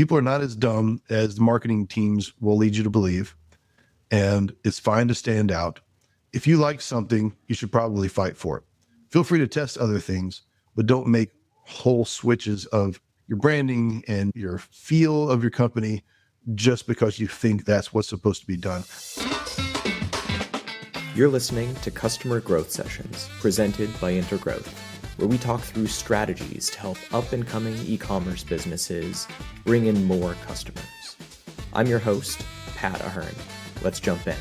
People are not as dumb as the marketing teams will lead you to believe, and it's fine to stand out. If you like something, you should probably fight for it. Feel free to test other things, but don't make whole switches of your branding and your feel of your company just because you think that's what's supposed to be done. You're listening to Customer Growth Sessions, presented by Intergrowth, where we talk through strategies to help up-and-coming e-commerce businesses bring in more customers. I'm your host, Pat Ahern. Let's jump in.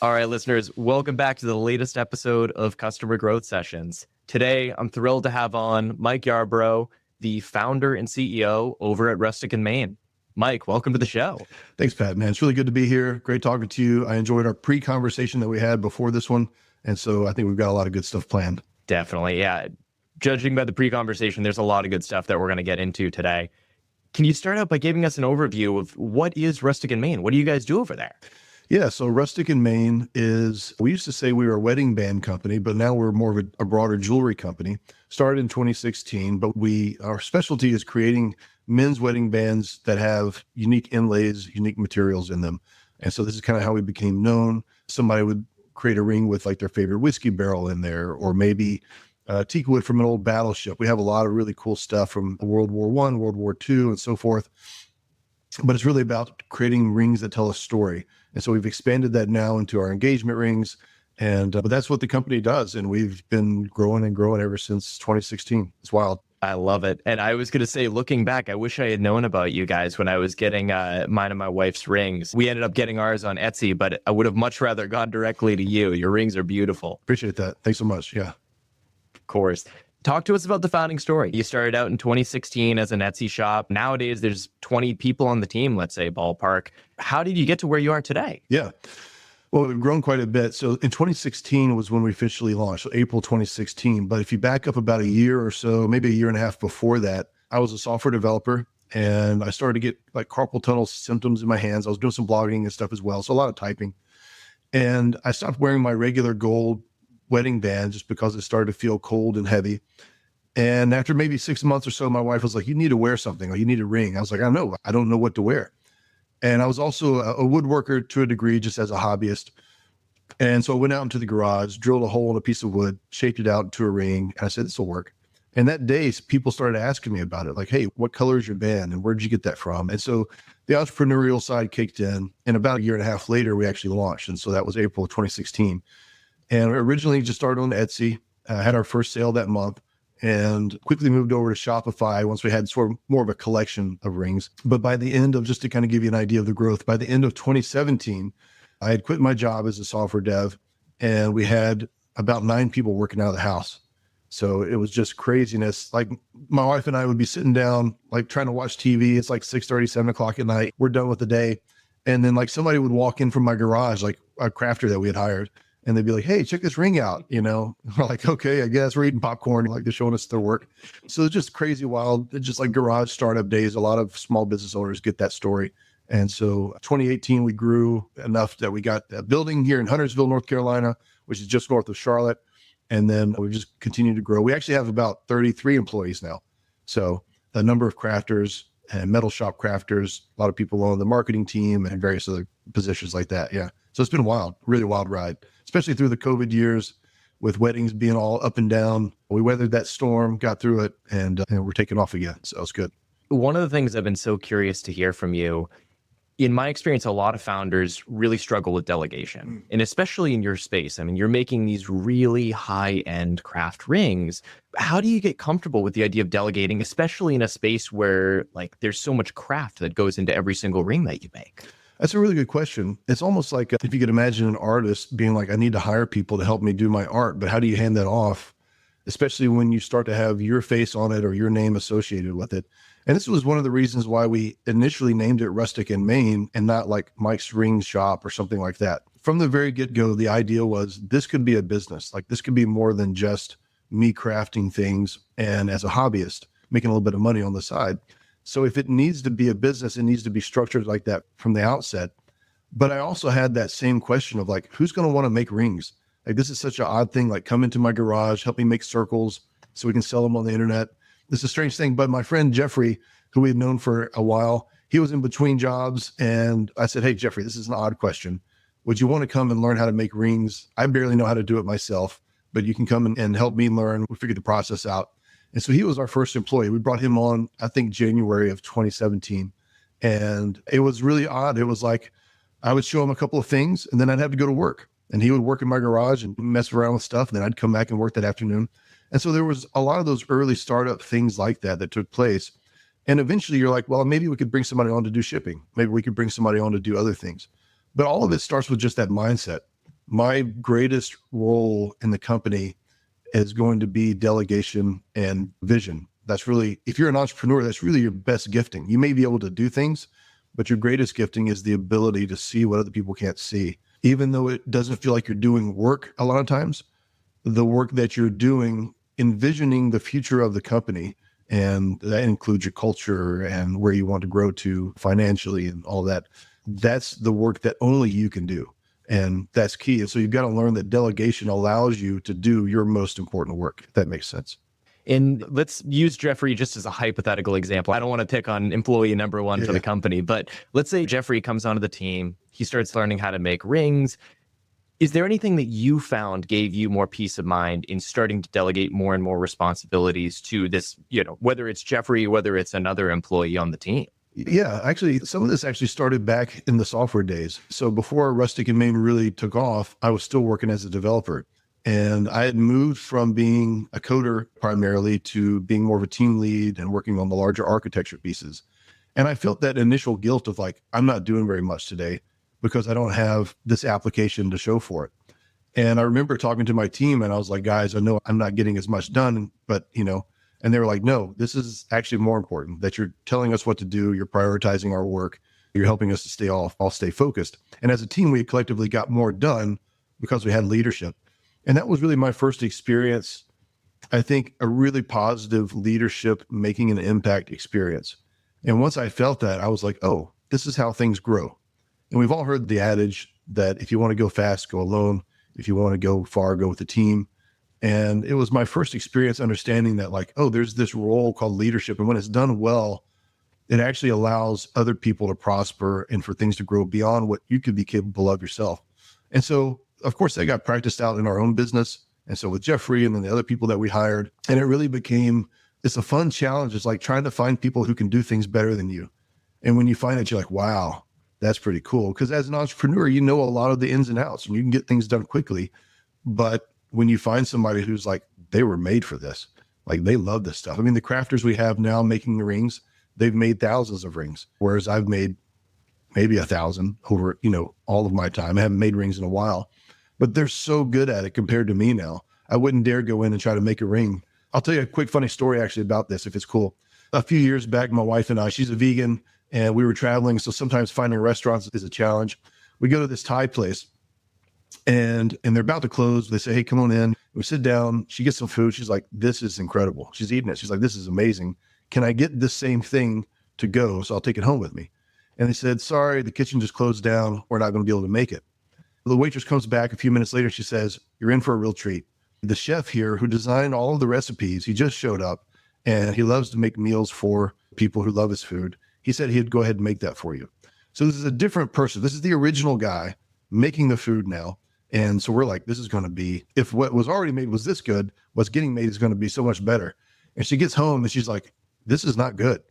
All right, listeners, welcome back to the latest episode of Customer Growth Sessions. Today, I'm thrilled to have on Mike Yarbrough, the founder and CEO over at Rustic in Maine. Mike, welcome to the show. Thanks, Pat, man. It's really good to be here. Great talking to you. I enjoyed our pre-conversation that we had before this one. And so I think we've got a lot of good stuff planned. Definitely, yeah. Judging by the pre-conversation, there's a lot of good stuff that we're going to get into today. Can you start out by giving us an overview of what is Rustic in Maine? What do you guys do over there? Yeah, so Rustic in Maine is, we used to say we were a wedding band company, but now we're more of a broader jewelry company. Started in 2016, but our specialty is creating men's wedding bands that have unique inlays, unique materials in them. And so this is kind of how we became known. Somebody would create a ring with like their favorite whiskey barrel in there, or maybe teak wood from an old battleship. We have a lot of really cool stuff from World War I, World War II, and so forth. But it's really about creating rings that tell a story. And so we've expanded that now into our engagement rings. And but that's what the company does. And we've been growing and growing ever since 2016. It's wild. I love it. And I was going to say, looking back, I wish I had known about you guys when I was getting mine and my wife's rings. We ended up getting ours on Etsy, but I would have much rather gone directly to you. Your rings are beautiful. Appreciate that. Thanks so much. Yeah. Of course. Talk to us about the founding story. You started out in 2016 as an Etsy shop. Nowadays, there's 20 people on the team, let's say, ballpark. How did you get to where you are today? Yeah. Well, we've grown quite a bit. So in 2016 was when we officially launched, so April 2016. But if you back up about a year or so, maybe a year and a half before that, I was a software developer and I started to get like carpal tunnel symptoms in my hands. I was doing some blogging and stuff as well. So a lot of typing. And I stopped wearing my regular gold wedding band just because it started to feel cold and heavy. And after maybe 6 months or so, my wife was like, you need to wear something, or you need a ring. I was like, I don't know what to wear. And I was also a woodworker to a degree, just as a hobbyist. And so I went out into the garage, drilled a hole in a piece of wood, shaped it out into a ring. And I said, this will work. And that day, people started asking me about it. Like, hey, what color is your band? And where did you get that from? And so the entrepreneurial side kicked in. And about a year and a half later, we actually launched. And so that was April of 2016. And we originally just started on Etsy, had our first sale that month, and quickly moved over to Shopify once we had sort of more of a collection of rings. But by the end of, just to kind of give you an idea of the growth, by the end of 2017, I had quit my job as a software dev, and we had about 9 people working out of the house. So it was just craziness. Like my wife and I would be sitting down, like trying to watch TV. It's like 6:30, 7 o'clock at night. We're done with the day. And then like somebody would walk in from my garage, like a crafter that we had hired. And they'd be like, hey, check this ring out. We're like, okay, I guess we're eating popcorn, like they're showing us their work. So it's just crazy wild. It's just like garage startup days. A lot of small business owners get that story. And so 2018, we grew enough that we got a building here in Huntersville, North Carolina, which is just north of Charlotte. And then we've just continued to grow. We actually have about 33 employees now. So a number of crafters and metal shop crafters, a lot of people on the marketing team and various other positions like that. Yeah. So it's been wild, really wild ride, especially through the COVID years with weddings being all up and down. We weathered that storm, got through it, and we're taking off again. So it's good. One of the things I've been so curious to hear from you, in my experience, a lot of founders really struggle with delegation, and especially in your space. I mean, you're making these really high-end craft rings. How do you get comfortable with the idea of delegating, especially in a space where like there's so much craft that goes into every single ring that you make? That's a really good question. It's almost like if you could imagine an artist being like, I need to hire people to help me do my art, but how do you hand that off? Especially when you start to have your face on it or your name associated with it. And this was one of the reasons why we initially named it Rustic in Maine and not like Mike's Ring Shop or something like that. From the very get-go, the idea was this could be a business. Like this could be more than just me crafting things and as a hobbyist, making a little bit of money on the side. So if it needs to be a business, it needs to be structured like that from the outset. But I also had that same question of like, who's going to want to make rings? Like, this is such an odd thing, like come into my garage, help me make circles so we can sell them on the internet. This is a strange thing. But my friend Jeffrey, who we had known for a while. He was in between jobs. And I said, hey, Jeffrey, this is an odd question. Would you want to come and learn how to make rings? I barely know how to do it myself, but you can come and help me learn. We'll figure the process out. And so he was our first employee. We brought him on, I think, January of 2017. And it was really odd. It was like I would show him a couple of things and then I'd have to go to work. And he would work in my garage and mess around with stuff. And then I'd come back and work that afternoon. And so there was a lot of those early startup things like that took place. And eventually you're like, well, maybe we could bring somebody on to do shipping. Maybe we could bring somebody on to do other things. But all of it starts with just that mindset. My greatest role in the company is going to be delegation and vision. That's really, if you're an entrepreneur, that's really your best gifting. You may be able to do things, but your greatest gifting is the ability to see what other people can't see. Even though it doesn't feel like you're doing work a lot of times, the work that you're doing, envisioning the future of the company, and that includes your culture and where you want to grow to financially and all that, that's the work that only you can do. And that's key. And so you've got to learn that delegation allows you to do your most important work, if that makes sense. And let's use Jeffrey just as a hypothetical example. I don't want to pick on employee number one for the company, but let's say Jeffrey comes onto the team. He starts learning how to make rings. Is there anything that you found gave you more peace of mind in starting to delegate more and more responsibilities to this, whether it's Jeffrey, whether it's another employee on the team? Yeah, actually, some of this actually started back in the software days. So before Rustic and Main really took off, I was still working as a developer. And I had moved from being a coder primarily to being more of a team lead and working on the larger architecture pieces. And I felt that initial guilt of like, I'm not doing very much today because I don't have this application to show for it. And I remember talking to my team and I was like, guys, I know I'm not getting as much done, but and they were like, no, this is actually more important that you're telling us what to do. You're prioritizing our work. You're helping us to I'll stay focused. And as a team, we collectively got more done because we had leadership. And that was really my first experience. I think a really positive leadership making an impact experience. And once I felt that, I was like, oh, this is how things grow. And we've all heard the adage that if you want to go fast, go alone. If you want to go far, go with the team. And it was my first experience understanding that like, oh, there's this role called leadership. And when it's done well, it actually allows other people to prosper and for things to grow beyond what you could be capable of yourself. And so, of course, that got practiced out in our own business. And so with Jeffrey and then the other people that we hired, and it really became, it's a fun challenge. It's like trying to find people who can do things better than you. And when you find it, you're like, wow, that's pretty cool. Because as an entrepreneur, you know a lot of the ins and outs and you can get things done quickly. But when you find somebody who's like, they were made for this, like they love this stuff. I mean, the crafters we have now making the rings, they've made thousands of rings, whereas I've made maybe 1,000 over, all of my time. I haven't made rings in a while, but they're so good at it compared to me now. I wouldn't dare go in and try to make a ring. I'll tell you a quick funny story actually about this, if it's cool. A few years back, my wife and I, she's a vegan and we were traveling. So sometimes finding restaurants is a challenge. We go to this Thai place and they're about to close. They say, hey, come on in. We sit down. She gets some food. She's like, this is incredible. She's eating it. She's like, this is amazing. Can I get this same thing to go? So I'll take it home with me. And they said, sorry, the kitchen just closed down. We're not going to be able to make it. The waitress comes back a few minutes later. She says, you're in for a real treat. The chef here who designed all of the recipes, he just showed up and he loves to make meals for people who love his food. He said he'd go ahead and make that for you. So this is a different person. This is the original guy making the food now. And so we're like, this is going to be, if what was already made was this good, what's getting made is going to be so much better. And she gets home and she's like, this is not good.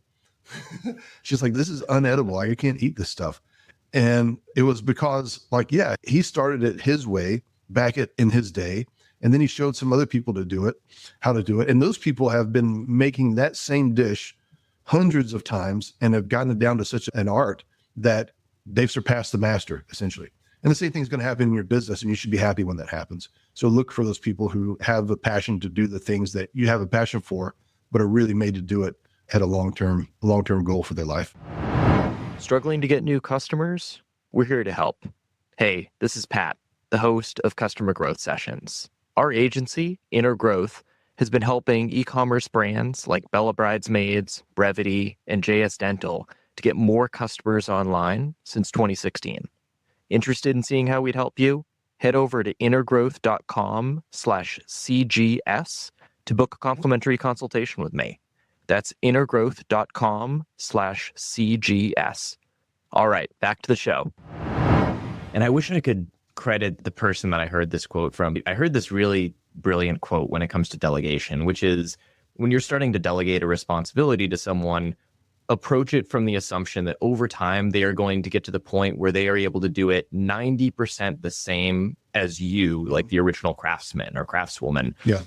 She's like, this is unedible. I can't eat this stuff. And it was because he started it his way back in his day. And then he showed some other people how to do it. And those people have been making that same dish hundreds of times and have gotten it down to such an art that they've surpassed the master, essentially. And the same thing is going to happen in your business, and you should be happy when that happens. So look for those people who have a passion to do the things that you have a passion for, but are really made to do it at a long-term goal for their life. Struggling to get new customers? We're here to help. Hey, this is Pat, the host of Customer Growth Sessions. Our agency, Intergrowth, has been helping e-commerce brands like Bella Bridesmaids, Brevity, and JS Dental to get more customers online since 2016. Interested in seeing how we'd help you? Head over to intergrowth.com/CGS to book a complimentary consultation with me. That's intergrowth.com/CGS. All right, back to the show. And I wish I could credit the person that I heard this quote from. I heard this really brilliant quote when it comes to delegation, which is when you're starting to delegate a responsibility to someone, approach it from the assumption that over time they are going to get to the point where they are able to do it 90% the same as you, like the original craftsman or craftswoman. Yeah.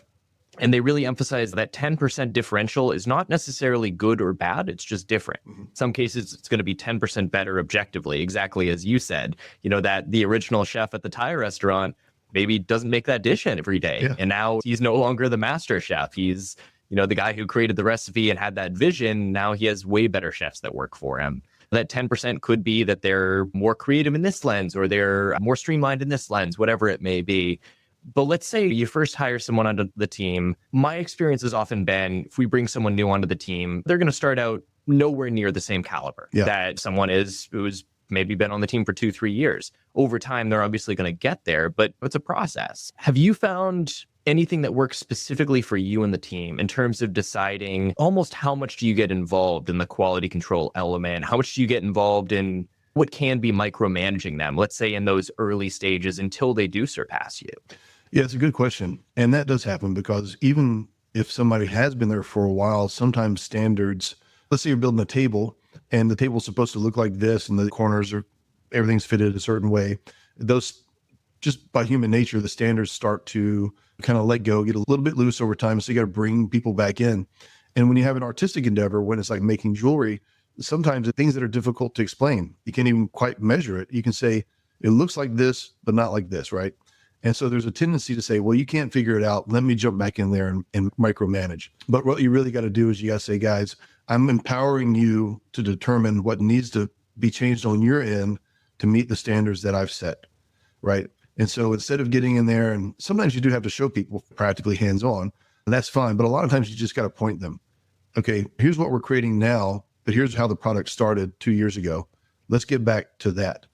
And they really emphasize that 10% differential is not necessarily good or bad. It's just different. In some cases, it's going to be 10% better objectively, exactly as you said, that the original chef at the Thai restaurant maybe doesn't make that dish every day. Yeah. And now he's no longer the master chef. He's, the guy who created the recipe and had that vision. Now he has way better chefs that work for him. That 10% could be that they're more creative in this lens or they're more streamlined in this lens, whatever it may be. But let's say you first hire someone onto the team. My experience has often been if we bring someone new onto the team, they're going to start out nowhere near the same caliber that someone is who's maybe been on the team for 2-3 years. Over time, they're obviously going to get there, but it's a process. Have you found anything that works specifically for you and the team in terms of deciding almost how much do you get involved in the quality control element? How much do you get involved in what can be micromanaging them, let's say in those early stages until they do surpass you? Yeah, it's a good question. And that does happen because even if somebody has been there for a while, sometimes standards, let's say you're building a table and the table's supposed to look like this and the corners are, everything's fitted a certain way. Those, just by human nature, the standards start to kind of let go, get a little bit loose over time. So you got to bring people back in. And when you have an artistic endeavor, when it's like making jewelry, sometimes the things that are difficult to explain, you can't even quite measure it. You can say, it looks like this, but not like this, right? And so there's a tendency to say, well, you can't figure it out. Let me jump back in there and micromanage. But what you really got to do is you got to say, guys, I'm empowering you to determine what needs to be changed on your end to meet the standards that I've set, right? And so instead of getting in there, and sometimes you do have to show people practically hands-on, and that's fine. But a lot of times you just got to point them. Okay, here's what we're creating now, but here's how the product started 2 years ago. Let's get back to that.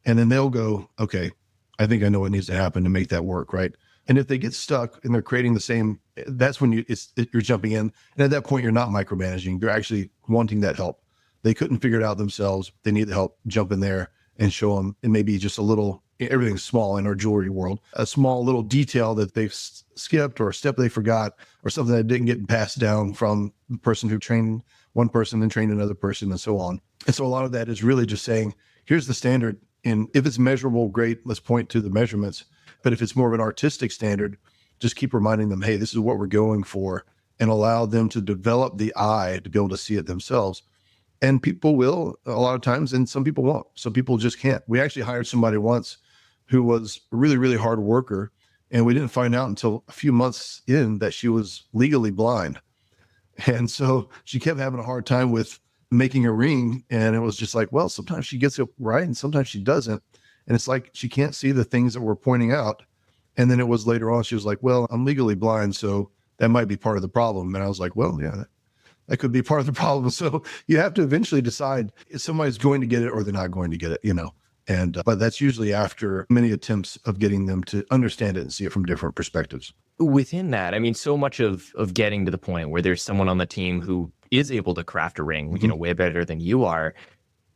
And then they'll go, okay, I think I know what needs to happen to make that work, right? And if they get stuck and they're creating the same, that's when you're jumping in. And at that point, you're not micromanaging. You're actually wanting that help. They couldn't figure it out themselves. They need the help. Jump in there and show them. And maybe just a little, everything's small in our jewelry world, a small little detail that they've skipped or a step they forgot or something that didn't get passed down from the person who trained one person and trained another person and so on. And so a lot of that is really just saying, here's the standard. And if it's measurable, great, let's point to the measurements. But if it's more of an artistic standard, just keep reminding them, hey, this is what we're going for, and allow them to develop the eye to be able to see it themselves. And people will a lot of times, and some people won't. Some people just can't. We actually hired somebody once who was a really, really hard worker, and we didn't find out until a few months in that she was legally blind. And so she kept having a hard time with making a ring. And it was just like, well, sometimes she gets it right and sometimes she doesn't. And it's like, she can't see the things that we're pointing out. And then it was later on, she was like, well, I'm legally blind, so that might be part of the problem. And I was like, well, yeah, that could be part of the problem. So you have to eventually decide if somebody's going to get it or they're not going to get it, And, but that's usually after many attempts of getting them to understand it and see it from different perspectives. Within that, I mean, so much of getting to the point where there's someone on the team who is able to craft a ring, way better than you are,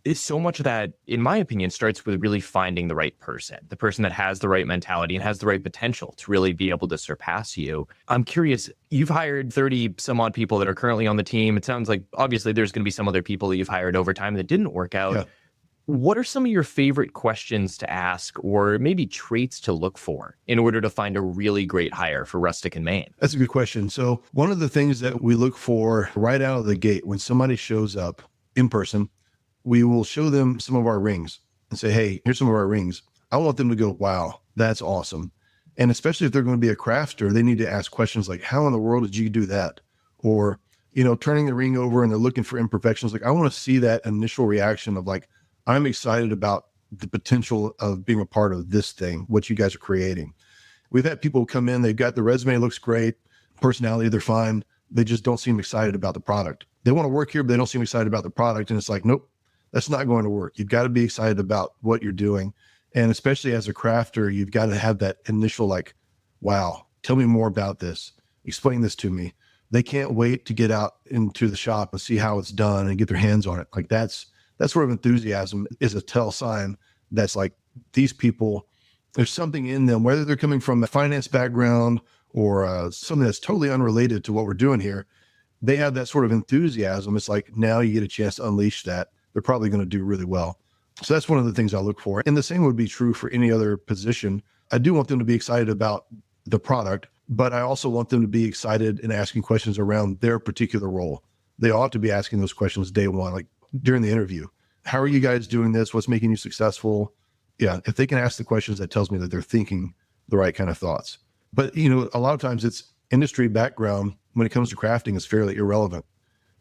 is so much of that, in my opinion, starts with really finding the right person, the person that has the right mentality and has the right potential to really be able to surpass you. I'm curious, you've hired 30 some odd people that are currently on the team. It sounds like obviously there's going to be some other people that you've hired over time that didn't work out. Yeah. What are some of your favorite questions to ask or maybe traits to look for in order to find a really great hire for Rustic in Maine? That's a good question. So one of the things that we look for right out of the gate when somebody shows up in person, we will show them some of our rings and say, hey, here's some of our rings. I want them to go, wow, that's awesome. And especially if they're going to be a crafter, they need to ask questions like, how in the world did you do that? Or, turning the ring over and they're looking for imperfections. Like, I want to see that initial reaction of like, I'm excited about the potential of being a part of this thing, what you guys are creating. We've had people come in, they've got the resume, looks great, personality, they're fine. They just don't seem excited about the product. They want to work here, but they don't seem excited about the product. And it's like, nope, that's not going to work. You've got to be excited about what you're doing. And especially as a crafter, you've got to have that initial like, wow, tell me more about this. Explain this to me. they can't wait to get out into the shop and see how it's done and get their hands on it. Like that sort of enthusiasm is a tell sign that's like these people, there's something in them, whether they're coming from a finance background or something that's totally unrelated to what we're doing here. They have that sort of enthusiasm. It's like now you get a chance to unleash that. They're probably going to do really well. So that's one of the things I look for. And the same would be true for any other position. I do want them to be excited about the product, but I also want them to be excited and asking questions around their particular role. They ought to be asking those questions day one, like during the interview. How are you guys doing this? What's making you successful? Yeah, if they can ask the questions, that tells me that they're thinking the right kind of thoughts. But, a lot of times it's industry background when it comes to crafting is fairly irrelevant.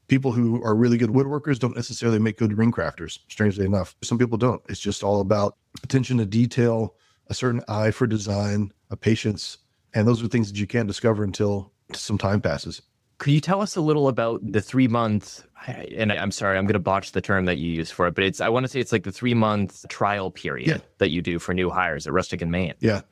People who are really good woodworkers don't necessarily make good ring crafters, strangely enough. Some people don't. It's just all about attention to detail, a certain eye for design, a patience. And those are things that you can't discover until some time passes. Could you tell us a little about the 3-month, and I'm sorry, I'm going to botch the term that you use for it, but I want to say it's like the 3-month trial period that you do for new hires at Rustic in Maine. Yeah.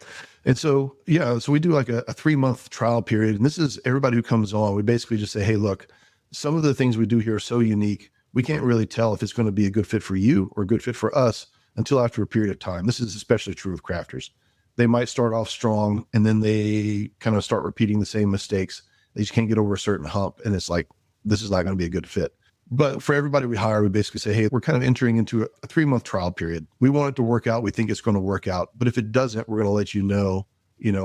And so we do like a 3-month trial period. And this is everybody who comes on. We basically just say, hey, look, some of the things we do here are so unique. We can't really tell if it's going to be a good fit for you or a good fit for us until after a period of time. This is especially true of crafters. They might start off strong and then they kind of start repeating the same mistakes. They just can't get over a certain hump. And it's like, this is not going to be a good fit. But for everybody we hire, we basically say, hey, we're kind of entering into a 3-month trial period. We want it to work out. We think it's going to work out. But if it doesn't, we're going to let you know,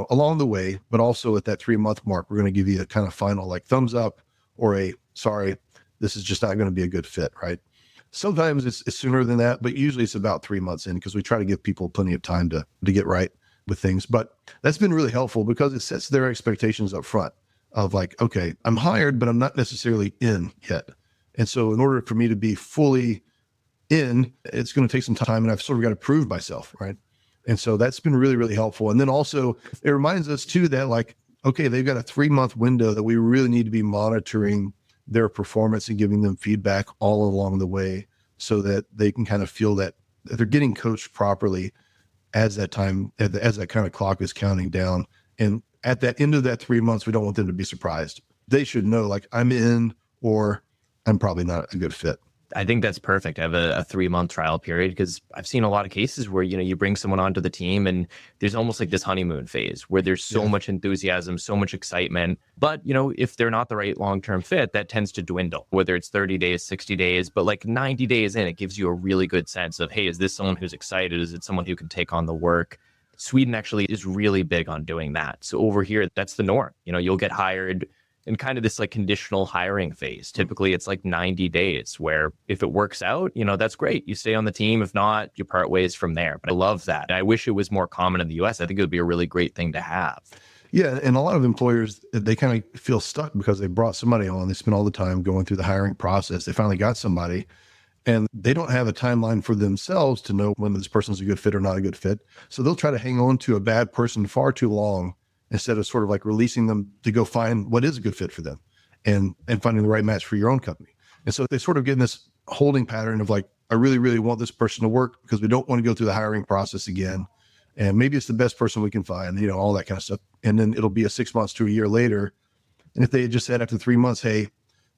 along the way. But also at that 3-month mark, we're going to give you a kind of final like thumbs up or a sorry, this is just not going to be a good fit, right? Sometimes it's sooner than that, but usually it's about 3 months in because we try to give people plenty of time to get right with things. But that's been really helpful because it sets their expectations up front of like, okay, I'm hired, but I'm not necessarily in yet. And so in order for me to be fully in, it's going to take some time and I've sort of got to prove myself, right? And so that's been really, really helpful. And then also it reminds us too that like, okay, they've got a 3-month window that we really need to be monitoring their performance and giving them feedback all along the way so that they can kind of feel that they're getting coached properly as that time, as that kind of clock is counting down. And at that end of that 3 months, we don't want them to be surprised. They should know like I'm in or I'm probably not a good fit. I think that's perfect. I have a 3-month trial period because I've seen a lot of cases where, you bring someone onto the team and there's almost like this honeymoon phase where there's so much enthusiasm, so much excitement. But, if they're not the right long-term fit, that tends to dwindle, whether it's 30 days, 60 days, but like 90 days in, it gives you a really good sense of, hey, is this someone who's excited? Is it someone who can take on the work? Sweden actually is really big on doing that. So over here, that's the norm. You'll get hired in kind of this like conditional hiring phase. Typically it's like 90 days where if it works out, that's great. You stay on the team. If not, you part ways from there. But I love that. I wish it was more common in the US. I think it would be a really great thing to have. Yeah. And a lot of employers, they kind of feel stuck because they brought somebody on. They spend all the time going through the hiring process. They finally got somebody and they don't have a timeline for themselves to know when this person's a good fit or not a good fit. So they'll try to hang on to a bad person far too long instead of sort of like releasing them to go find what is a good fit for them and finding the right match for your own company. And so they sort of get in this holding pattern of like, I really, really want this person to work because we don't want to go through the hiring process again. And maybe it's the best person we can find, all that kind of stuff. And then it'll be a 6 months to a year later. And if they had just said after 3 months, hey,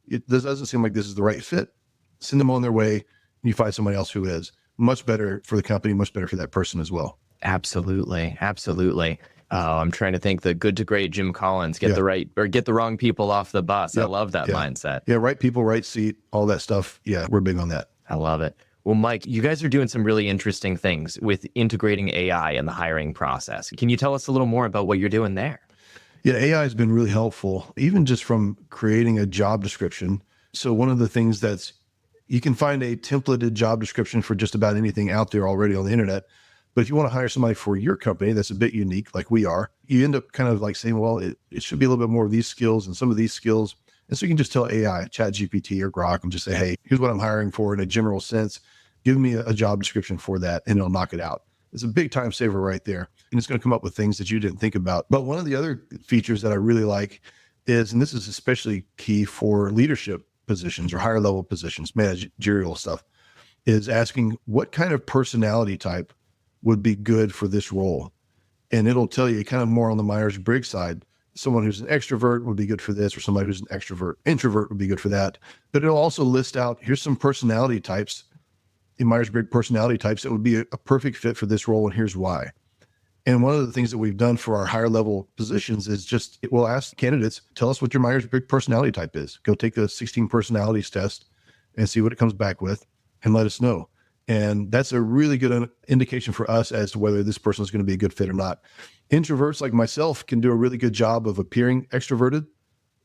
this doesn't seem like this is the right fit, send them on their way and you find somebody else who is. Much better for the company, much better for that person as well. Absolutely. Absolutely. I'm trying to think the good to great Jim Collins, get the wrong people off the bus. Yep. I love that mindset. Yeah. Right people, right seat, all that stuff. Yeah. We're big on that. I love it. Well, Mike, you guys are doing some really interesting things with integrating AI in the hiring process. Can you tell us a little more about what you're doing there? Yeah. AI has been really helpful, even just from creating a job description. So one of the things you can find a templated job description for just about anything out there already on the internet. But if you want to hire somebody for your company that's a bit unique, like we are, you end up kind of like saying, well, it should be a little bit more of these skills and some of these skills. And so you can just tell AI, ChatGPT or Grok, and just say, hey, here's what I'm hiring for in a general sense. Give me a job description for that, and it'll knock it out. It's a big time saver right there. And it's going to come up with things that you didn't think about. But one of the other features that I really like is, and this is especially key for leadership positions or higher level positions, managerial stuff, is asking what kind of personality type would be good for this role. And it'll tell you kind of more on the Myers-Briggs side, someone who's an extrovert would be good for this, or somebody who's an introvert would be good for that. But it'll also list out, here's some personality types, in Myers-Briggs personality types that would be a perfect fit for this role, and here's why. And one of the things that we've done for our higher level positions is just, we'll ask candidates, tell us what your Myers-Briggs personality type is. Go take the 16 personalities test and see what it comes back with and let us know. And that's a really good indication for us as to whether this person is going to be a good fit or not. Introverts like myself can do a really good job of appearing extroverted,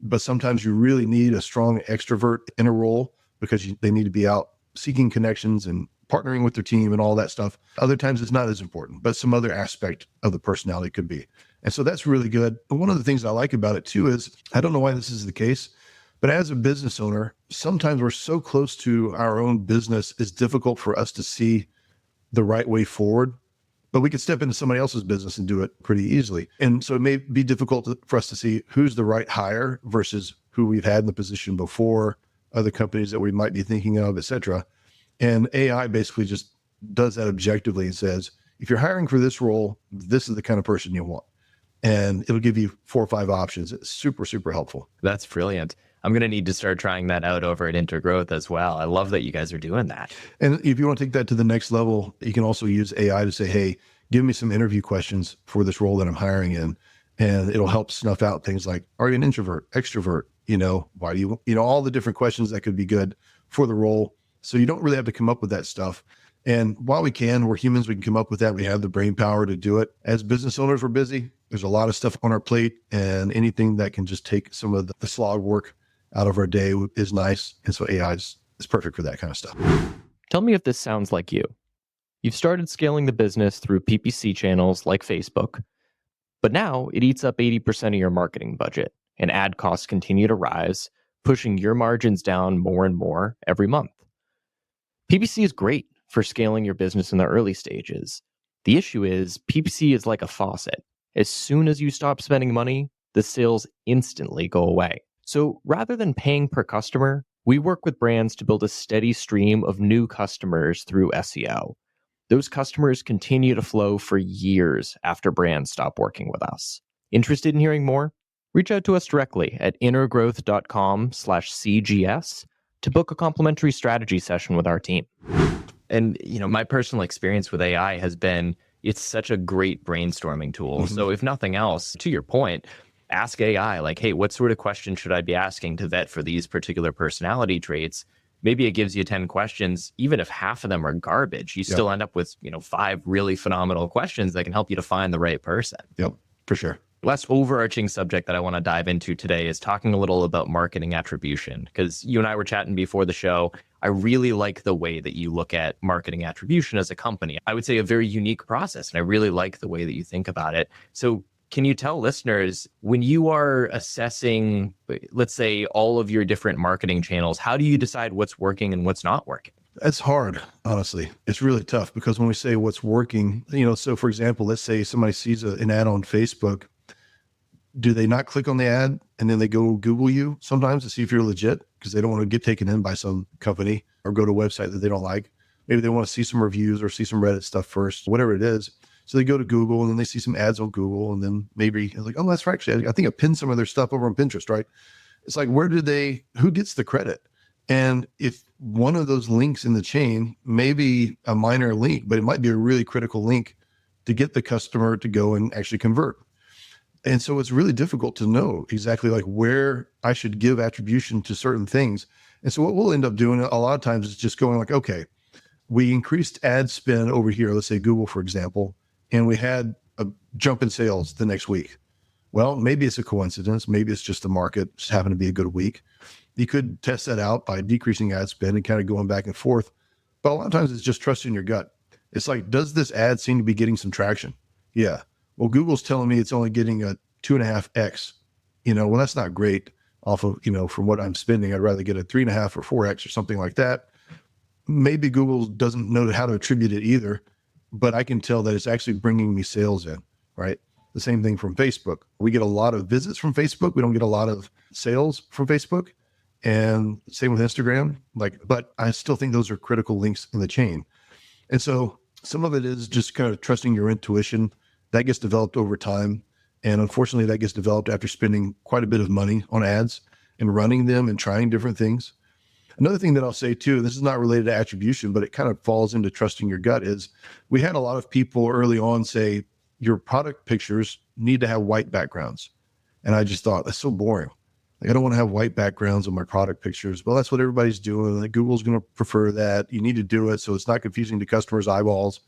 but sometimes you really need a strong extrovert in a role because they need to be out seeking connections and partnering with their team and all that stuff. Other times it's not as important, but some other aspect of the personality could be. And so that's really good. And one of the things I like about it too is, I don't know why this is the case, but as a business owner, sometimes we're so close to our own business, it's difficult for us to see the right way forward. But we could step into somebody else's business and do it pretty easily. And so it may be difficult for us to see who's the right hire versus who we've had in the position before, other companies that we might be thinking of, et cetera. And AI basically just does that objectively and says, if you're hiring for this role, this is the kind of person you want. And it'll give you 4 or 5 options. It's super, super helpful. That's brilliant. I'm going to need to start trying that out over at Intergrowth as well. I love that you guys are doing that. And if you want to take that to the next level, you can also use AI to say, hey, give me some interview questions for this role that I'm hiring in. And it'll help snuff out things like, are you an introvert, extrovert? Why do you all the different questions that could be good for the role. So you don't really have to come up with that stuff. And while we're humans, we can come up with that. We have the brain power to do it. As business owners, we're busy. There's a lot of stuff on our plate, and anything that can just take some of the slog work out of our day is nice. And so AI is perfect for that kind of stuff. Tell me if this sounds like you. You've started scaling the business through PPC channels like Facebook, but now it eats up 80% of your marketing budget, and ad costs continue to rise, pushing your margins down more and more every month. PPC is great for scaling your business in the early stages. The issue is PPC is like a faucet. As soon as you stop spending money, the sales instantly go away. So rather than paying per customer, we work with brands to build a steady stream of new customers through SEO. Those customers continue to flow for years after brands stop working with us. Interested in hearing more? Reach out to us directly at intergrowth.com/CGS to book a complimentary strategy session with our team. And, my personal experience with AI has been, it's such a great brainstorming tool. Mm-hmm. So if nothing else, to your point, ask AI, like, hey, what sort of questions should I be asking to vet for these particular personality traits? Maybe it gives you 10 questions. Even if half of them are garbage, you still end up with, 5 really phenomenal questions that can help you to find the right person. Yep, for sure. Last overarching subject that I want to dive into today is talking a little about marketing attribution, because you and I were chatting before the show. I really like the way that you look at marketing attribution as a company. I would say a very unique process, and I really like the way that you think about it. So can you tell listeners, when you are assessing, let's say, all of your different marketing channels, how do you decide what's working and what's not working? That's hard, honestly. It's really tough because when we say what's working, so for example, let's say somebody sees an ad on Facebook. Do they not click on the ad and then they go Google you sometimes to see if you're legit because they don't want to get taken in by some company or go to a website that they don't like? Maybe they want to see some reviews or see some Reddit stuff first, whatever it is. So they go to Google and then they see some ads on Google, and then maybe it's like, oh, that's right. Actually, I think I pinned some of their stuff over on Pinterest, right? It's like, who gets the credit? And if one of those links in the chain may be a minor link, but it might be a really critical link to get the customer to go and actually convert. And so it's really difficult to know exactly like where I should give attribution to certain things. And so what we'll end up doing a lot of times is just going like, okay, we increased ad spend over here, let's say Google, for example, and we had a jump in sales the next week. Well, maybe it's a coincidence. Maybe it's just the market just happened to be a good week. You could test that out by decreasing ad spend and kind of going back and forth. But a lot of times it's just trusting your gut. It's like, does this ad seem to be getting some traction? Yeah. Well, Google's telling me it's only getting a 2.5x. Well, that's not great off of, from what I'm spending. I'd rather get a 3.5 or 4x or something like that. Maybe Google doesn't know how to attribute it either, but I can tell that it's actually bringing me sales in, right? The same thing from Facebook. We get a lot of visits from Facebook. We don't get a lot of sales from Facebook. And same with Instagram. But I still think those are critical links in the chain. And so some of it is just kind of trusting your intuition. That gets developed over time. And unfortunately, that gets developed after spending quite a bit of money on ads and running them and trying different things. Another thing that I'll say too, this is not related to attribution, but it kind of falls into trusting your gut, is we had a lot of people early on say, your product pictures need to have white backgrounds. And I just thought, that's so boring. Like, I don't want to have white backgrounds on my product pictures. Well, that's what everybody's doing. Like, Google's going to prefer that. You need to do it so it's not confusing to customers' eyeballs.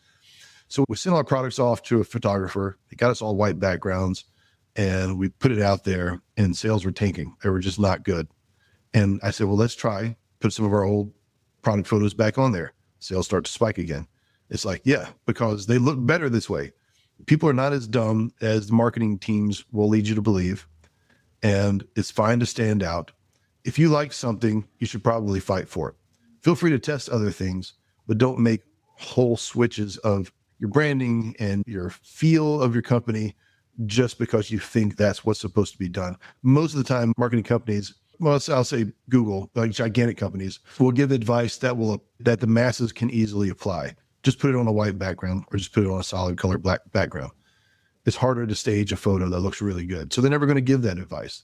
So we sent our products off to a photographer. He got us all white backgrounds, and we put it out there, and sales were tanking. They were just not good. And I said, well, let's try put some of our old product photos back on there. Sales start to spike again. It's like, yeah, because they look better this way. People are not as dumb as the marketing teams will lead you to believe. And it's fine to stand out. If you like something, you should probably fight for it. Feel free to test other things, but don't make whole switches of your branding and your feel of your company just because you think that's what's supposed to be done. Most of the time, marketing companies, well, I'll say Google, like gigantic companies, will give advice that the masses can easily apply. Just put it on a white background or just put it on a solid color black background. It's harder to stage a photo that looks really good. So they're never going to give that advice.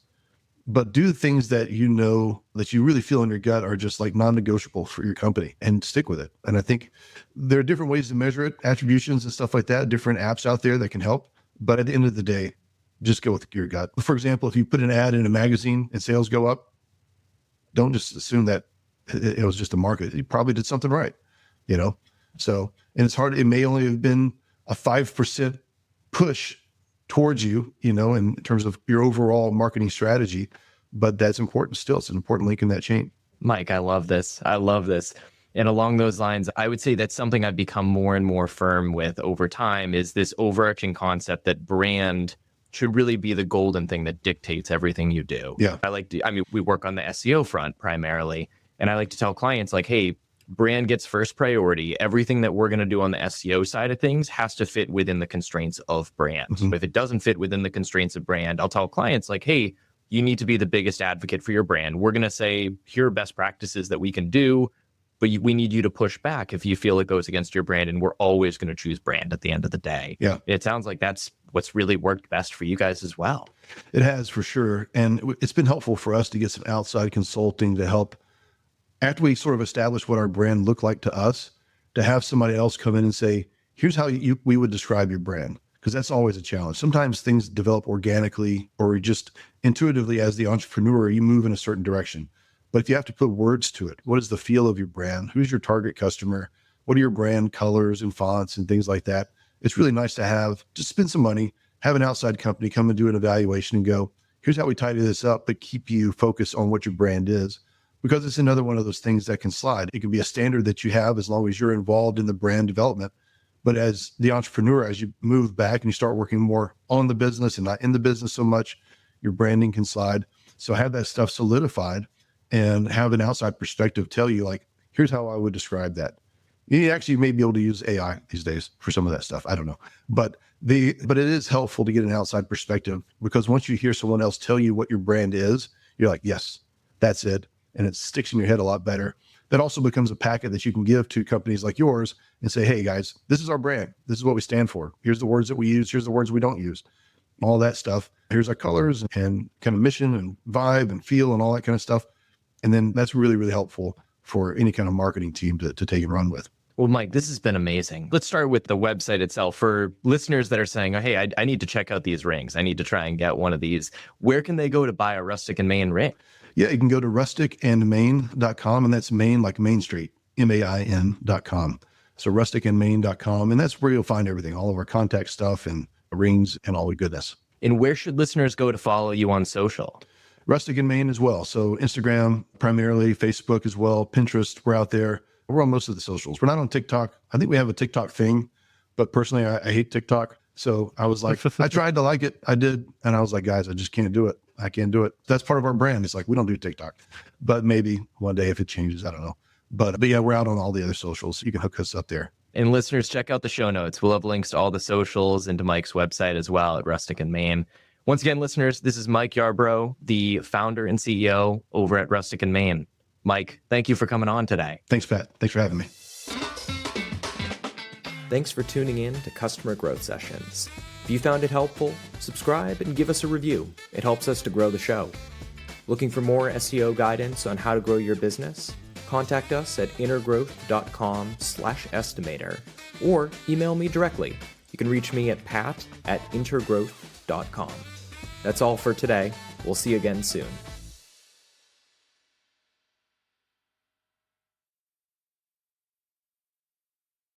But do things that you know that you really feel in your gut are just like non-negotiable for your company, and stick with it. And I think there are different ways to measure it, attributions and stuff like that, different apps out there that can help. But at the end of the day, just go with your gut. For example, if you put an ad in a magazine and sales go up, don't just assume that it was just a market. You probably did something right, So, and it's hard. It may only have been a 5% push towards you, in terms of your overall marketing strategy, but that's important still. It's an important link in that chain. Mike, I love this. And along those lines, I would say that's something I've become more and more firm with over time, is this overarching concept that brand should really be the golden thing that dictates everything you do. Yeah. We work on the SEO front primarily, and I like to tell clients like, hey, brand gets first priority. Everything that we're going to do on the SEO side of things has to fit within the constraints of brand. Mm-hmm. But if it doesn't fit within the constraints of brand, I'll tell clients like, hey, you need to be the biggest advocate for your brand. We're going to say, here are best practices that we can do, but we need you to push back if you feel it goes against your brand, and we're always going to choose brand at the end of the day. Yeah. It sounds like that's what's really worked best for you guys as well. It has, for sure. And it's been helpful for us to get some outside consulting to help, after we sort of establish what our brand looked like to us, to have somebody else come in and say, here's how we would describe your brand. Because that's always a challenge. Sometimes things develop organically, or just intuitively as the entrepreneur, you move in a certain direction. But if you have to put words to it, what is the feel of your brand? Who's your target customer? What are your brand colors and fonts and things like that? It's really nice to just spend some money, have an outside company come and do an evaluation and go, here's how we tidy this up, but keep you focused on what your brand is. Because it's another one of those things that can slide. It can be a standard that you have as long as you're involved in the brand development. But as the entrepreneur, as you move back and you start working more on the business and not in the business so much, your branding can slide. So have that stuff solidified and have an outside perspective tell you, like, here's how I would describe that. You actually may be able to use AI these days for some of that stuff. I don't know. But it is helpful to get an outside perspective, because once you hear someone else tell you what your brand is, you're like, yes, that's it. And it sticks in your head a lot better. That also becomes a packet that you can give to companies like yours and say, hey guys, this is our brand. This is what we stand for. Here's the words that we use. Here's the words we don't use. All that stuff. Here's our colors and kind of mission and vibe and feel and all that kind of stuff. And then that's really, really helpful for any kind of marketing team to take and run with. Well, Mike, this has been amazing. Let's start with the website itself. For listeners that are saying, oh, hey, I need to check out these rings. I need to try and get one of these. Where can they go to buy a Rustic and Main ring? Yeah, you can go to rusticandmain.com, and that's Main like Main Street, MAIN.com. So rusticandmain.com, and that's where you'll find everything, all of our contact stuff and rings and all the goodness. And where should listeners go to follow you on social? Rustic and Main as well. So Instagram primarily, Facebook as well, Pinterest, we're out there. We're on most of the socials. We're not on TikTok. I think we have a TikTok thing, but personally, I hate TikTok. So I was like, I tried to like it. I did. And I was like, guys, I just can't do it. I can't do it. That's part of our brand. It's like, we don't do TikTok, but maybe one day if it changes, I don't know. But yeah, we're out on all the other socials. You can hook us up there. And listeners, check out the show notes. We'll have links to all the socials and to Mike's website as well at Rustic and Main. Once again, listeners, this is Mike Yarbrough, the founder and CEO over at Rustic and Main. Mike, thank you for coming on today. Thanks, Pat. Thanks for having me. Thanks for tuning in to Customer Growth Sessions. If you found it helpful, subscribe and give us a review. It helps us to grow the show. Looking for more SEO guidance on how to grow your business? Contact us at intergrowth.com/estimator or email me directly. You can reach me at pat@intergrowth.com. That's all for today. We'll see you again soon.